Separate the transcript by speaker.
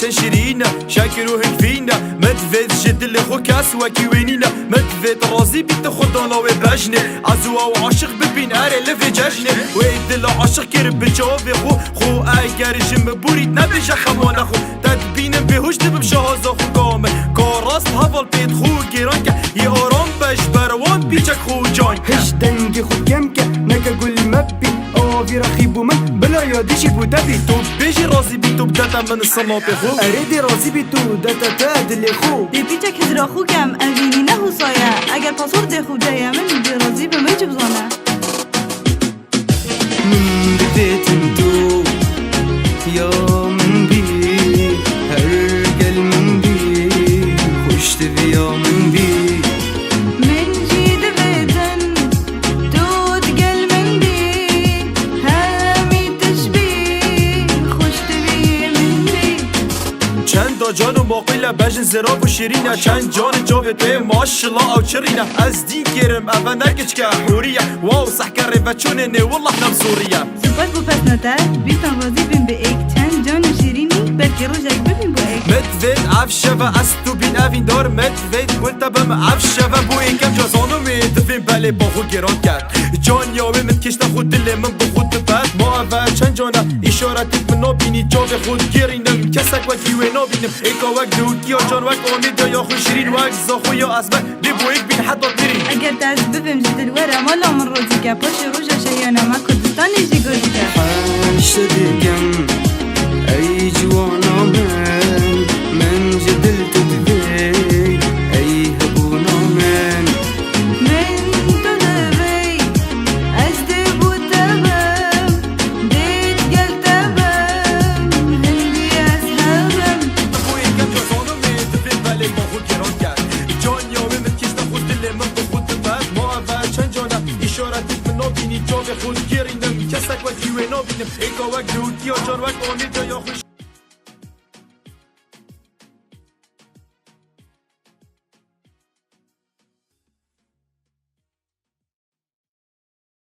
Speaker 1: چن شیرینه شکر و هنفینه مدفید جدل خو کس وکی وینینه مدفید رازی بیت خودانا و بجنه عزو و عاشق ببین اره لفی ججنه و دل عاشق کر بجاوه خو اگر جم بورید نبیشه خمانه خو تدبینم به هشت ببشهازا خو گامه کاراست حوال پید خو گیران که یه آرام بش بروان بیچک خو جان
Speaker 2: هش دنگ خو کم که نکه گل مبی آوی رخیبو من بلا یادیشی بودبی
Speaker 1: تو بیجی رازی بی تو بدتا من الصناط خو
Speaker 2: اره دی رازی بی تو دتا تا دل خو
Speaker 3: دی بیچک هزرا خو کم اوینی نه حسایه اگر پاسور دی خو جایه من دی رازی به من جبزانه
Speaker 2: من بديتم تو يا من بي هرقل من بي خوش تبي يا من بي
Speaker 3: من جيد بدن دود قل من بي همي تشبي خوش تبي من بي
Speaker 1: چند تا جان و باقیله بجن زراب و شیرینه چند جان جاوه توی ماشالله او چرینه از دین گرم اول نکچ که حوریه واو سحکره و چونه نه والله نم سوریه
Speaker 3: سپاس بو پس نوتر بیستان رازی بین به ایک چند جان و شیرینی بلکه روژک ببین با ایک
Speaker 1: مدوید عفشه و از تو بین اوین دار مدوید گلتا بم عفشه و بو ایکم جازانو میدفین بله با خود گران کرد جان یاوه من کشت خود دل من با خود بد ما اول چند جانه اشارتیت من نبینی جاوه خود گرینم کسک و کیوه نبینم ایکا وک دوکی یا جان وک آمیده یا خوش شیرین وک زاخو یا ازمه بی بو ایک بین حد ببیرین
Speaker 3: اگر دست ببین جدل وره مالا من روزی که پاش روژا شیانه ما کردستان جی گوزی که
Speaker 2: حاش دقم اي جوانا من جدلت بي اي هبونا من
Speaker 3: تو دبی از دبو تبم دید گل تبم هندی از هبم
Speaker 1: بو ایکم جازانو میدفین بله با خود گران کرد جان یاوه من کشت خود دل من با خود بد ما اول چند جانه اشارتیت من نبینی جاوه خود گرینم کسک و کیوه نبینم ایکا وک دوکی یا جان وک آمیده یا خوش